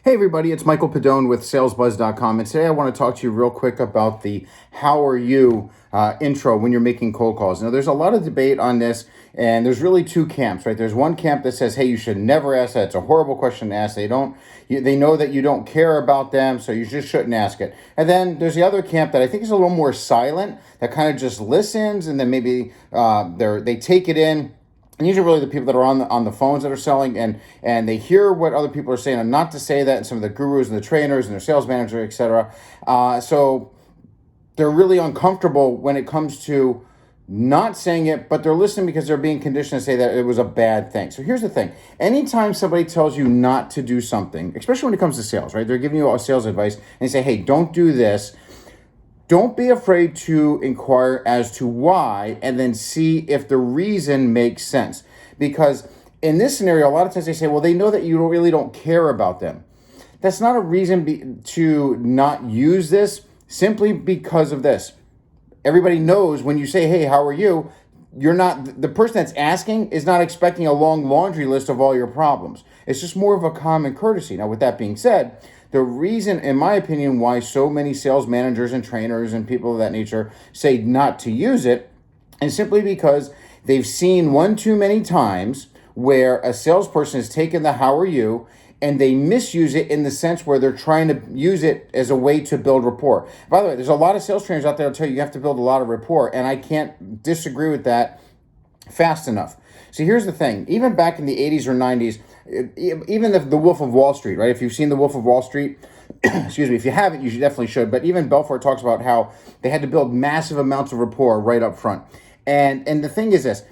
Hey everybody, it's Michael Pedone with SalesBuzz.com, and today I want to talk to you real quick about the "How are you" intro when you're making cold calls. Now, there's a lot of debate on this, and there's really two camps, right? There's one camp that says, "Hey, you should never ask that. It's a horrible question to ask. They know that you don't care about them, so you just shouldn't ask it." And then there's the other camp that I think is a little more silent, that kind of just listens, and then maybe they take it in. And usually really the people that are on the phones that are selling and they hear what other people are saying, and not to say that, and some of the gurus and the trainers and their sales manager, etc. So they're really uncomfortable when it comes to not saying it, but they're listening because they're being conditioned to say that it was a bad thing. So here's the thing. Anytime somebody tells you not to do something, especially when it comes to sales, right? They're giving you all sales advice and they say, "Hey, don't do this." Don't be afraid to inquire as to why, and then see if the reason makes sense. Because in this scenario, a lot of times they say, well, they know that you really don't care about them. That's not a reason to not use this, simply because of this. Everybody knows when you say, "Hey, how are you?" You're not, the person that's asking is not expecting a long laundry list of all your problems. It's just more of a common courtesy. Now, with that being said, the reason, in my opinion, why so many sales managers and trainers and people of that nature say not to use it is simply because they've seen one too many times where a salesperson has taken the "how are you" and they misuse it in the sense where they're trying to use it as a way to build rapport. By the way, there's a lot of sales trainers out there that tell you have to build a lot of rapport, and I can't disagree with that fast enough. So here's the thing. Even back in the 80s or 90s, even the Wolf of Wall Street, right? If you've seen the Wolf of Wall Street, excuse me, if you haven't, you definitely should. But even Belfort talks about how they had to build massive amounts of rapport right up front. And the thing is this.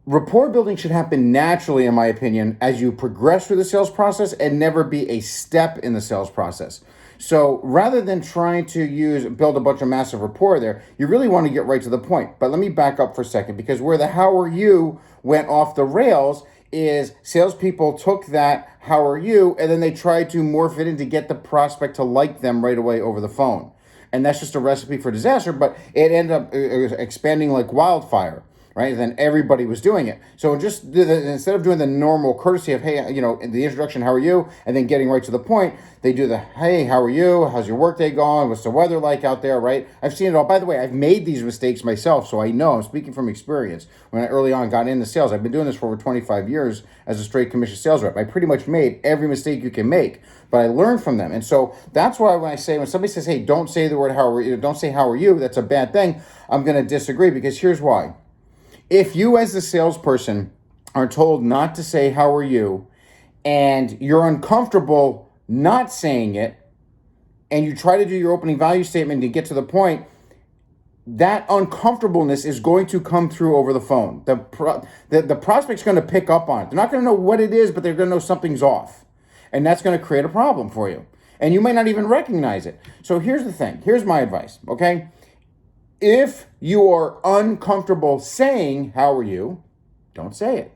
Rapport building should happen naturally, in my opinion, as you progress through the sales process and never be a step in the sales process. So rather than trying to build a bunch of massive rapport there, you really want to get right to the point. But let me back up for a second, because where the "how are you" went off the rails is salespeople took that "how are you" and then they tried to morph it in to get the prospect to like them right away over the phone. And that's just a recipe for disaster, but it ended up expanding like wildfire. Right? And then everybody was doing it. So instead of doing the normal courtesy of, "Hey, the introduction, how are you?" and then getting right to the point, they do the, "Hey, how are you? How's your workday going? What's the weather like out there?" Right? I've seen it all. By the way, I've made these mistakes myself, so I know. I'm speaking from experience. When I early on got into sales, I've been doing this for over 25 years as a straight commission sales rep. I pretty much made every mistake you can make, but I learned from them. And so that's why when somebody says, "Hey, don't say the word "how are you," don't say "how are you," that's a bad thing, I'm going to disagree, because here's why. If you as the salesperson are told not to say "how are you," and you're uncomfortable not saying it, and you try to do your opening value statement to get to the point, that uncomfortableness is going to come through over the phone. The prospect's going to pick up on it. They're not going to know what it is, but they're going to know something's off. And that's going to create a problem for you. And you might not even recognize it. So here's the thing. Here's my advice, okay? If you are uncomfortable saying "how are you," don't say it.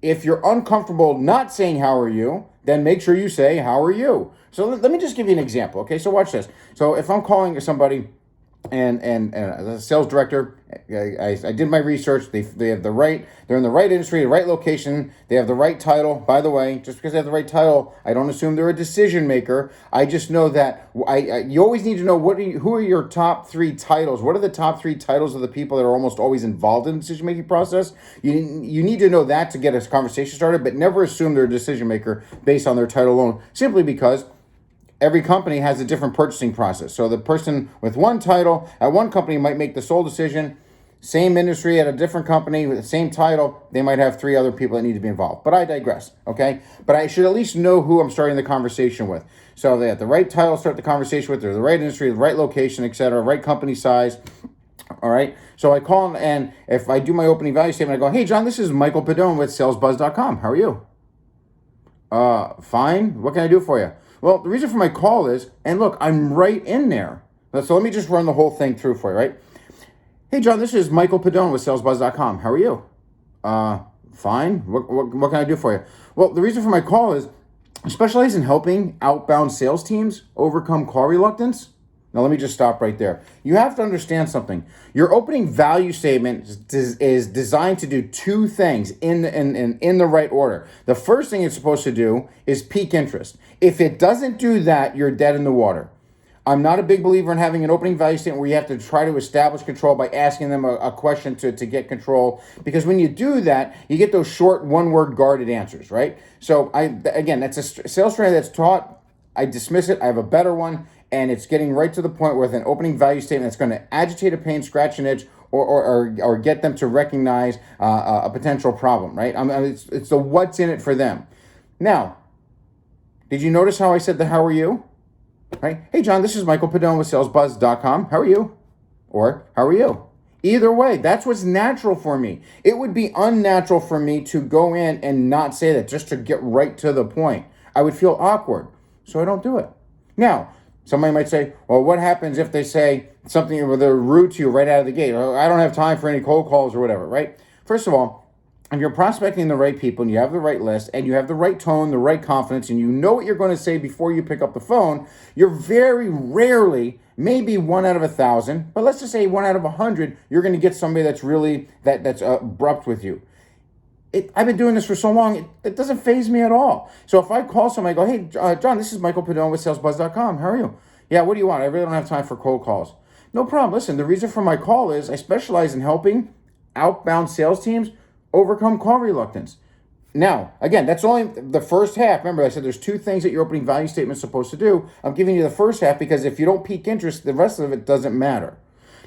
If you're uncomfortable not saying "how are you," then make sure you say "how are you." So let me just give you an example, okay? So watch this. So if I'm calling somebody and the sales director, I did my research. They have they're in the right industry, the right location. They have the right title. By the way, just because they have the right title, I don't assume they're a decision maker. I just know that you always need to know who are your top 3 titles. What are the top 3 titles of the people that are almost always involved in the decision making process? You need to know that to get a conversation started, but never assume they're a decision maker based on their title alone, simply because every company has a different purchasing process. So the person with one title at one company might make the sole decision. Same industry at a different company with the same title, they might have 3 other people that need to be involved. But I digress, okay? But I should at least know who I'm starting the conversation with. So they have the right title to start the conversation with, they're the right industry, the right location, etc., right company size. All right. So I call them, and if I do my opening value statement, I go, "Hey, John, this is Michael Pedone with SalesBuzz.com. How are you?" Fine. What can I do for you?" Well, the reason for my call is, and look, I'm right in there. So let me just run the whole thing through for you, right? "Hey, John, this is Michael Pedone with SalesBuzz.com. How are you?" Fine. What can I do for you?" Well, the reason for my call is I specialize in helping outbound sales teams overcome call reluctance. Now, let me just stop right there. You have to understand something. Your opening value statement is designed to do two things in the right order. The first thing it's supposed to do is pique interest. If it doesn't do that, you're dead in the water. I'm not a big believer in having an opening value statement where you have to try to establish control by asking them a question to get control. Because when you do that, you get those short one-word guarded answers, right? So, again, that's a sales strategy that's taught. I dismiss it. I have a better one. And it's getting right to the point with an opening value statement that's going to agitate a pain, scratch an itch, or get them to recognize a potential problem, right? It's the what's in it for them. Now, did you notice how I said the how are you? Right? Hey, John, this is Michael Pedone with SalesBuzz.com. How are you? Or how are you? Either way, that's what's natural for me. It would be unnatural for me to go in and not say that just to get right to the point. I would feel awkward, so I don't do it. Now, somebody might say, well, what happens if they say something where they're rude to you right out of the gate? Oh, I don't have time for any cold calls or whatever, right? First of all, if you're prospecting the right people and you have the right list and you have the right tone, the right confidence, and you know what you're going to say before you pick up the phone, you're very rarely, maybe 1 out of 1,000, but let's just say 1 out of 100, you're going to get somebody that's really, that's abrupt with you. I've been doing this for so long, it doesn't faze me at all. So if I call somebody, I go, hey, John, this is Michael Pedone with SalesBuzz.com. How are you? Yeah, what do you want? I really don't have time for cold calls. No problem. Listen, the reason for my call is I specialize in helping outbound sales teams overcome call reluctance. Now, again, that's only the first half. Remember, I said there's two things that your opening value statement is supposed to do. I'm giving you the first half because if you don't pique interest, the rest of it doesn't matter.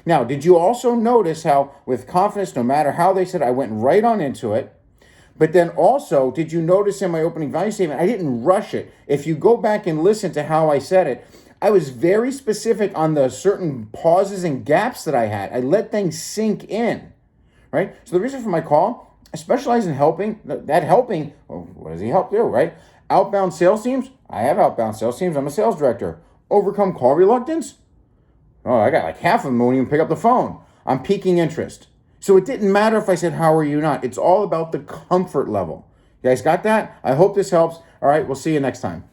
Now, did you also notice how with confidence, no matter how they said, I went right on into it? But then also, did you notice in my opening value statement, I didn't rush it. If you go back and listen to how I said it, I was very specific on the certain pauses and gaps that I had. I let things sink in, right? So the reason for my call, I specialize in helping, well, what does he help do, right? Outbound sales teams, I have outbound sales teams. I'm a sales director. Overcome call reluctance? Oh, I got like half of them won't even pick up the phone. I'm piquing interest. So it didn't matter if I said, how are you not? It's all about the comfort level. You guys got that? I hope this helps. All right, we'll see you next time.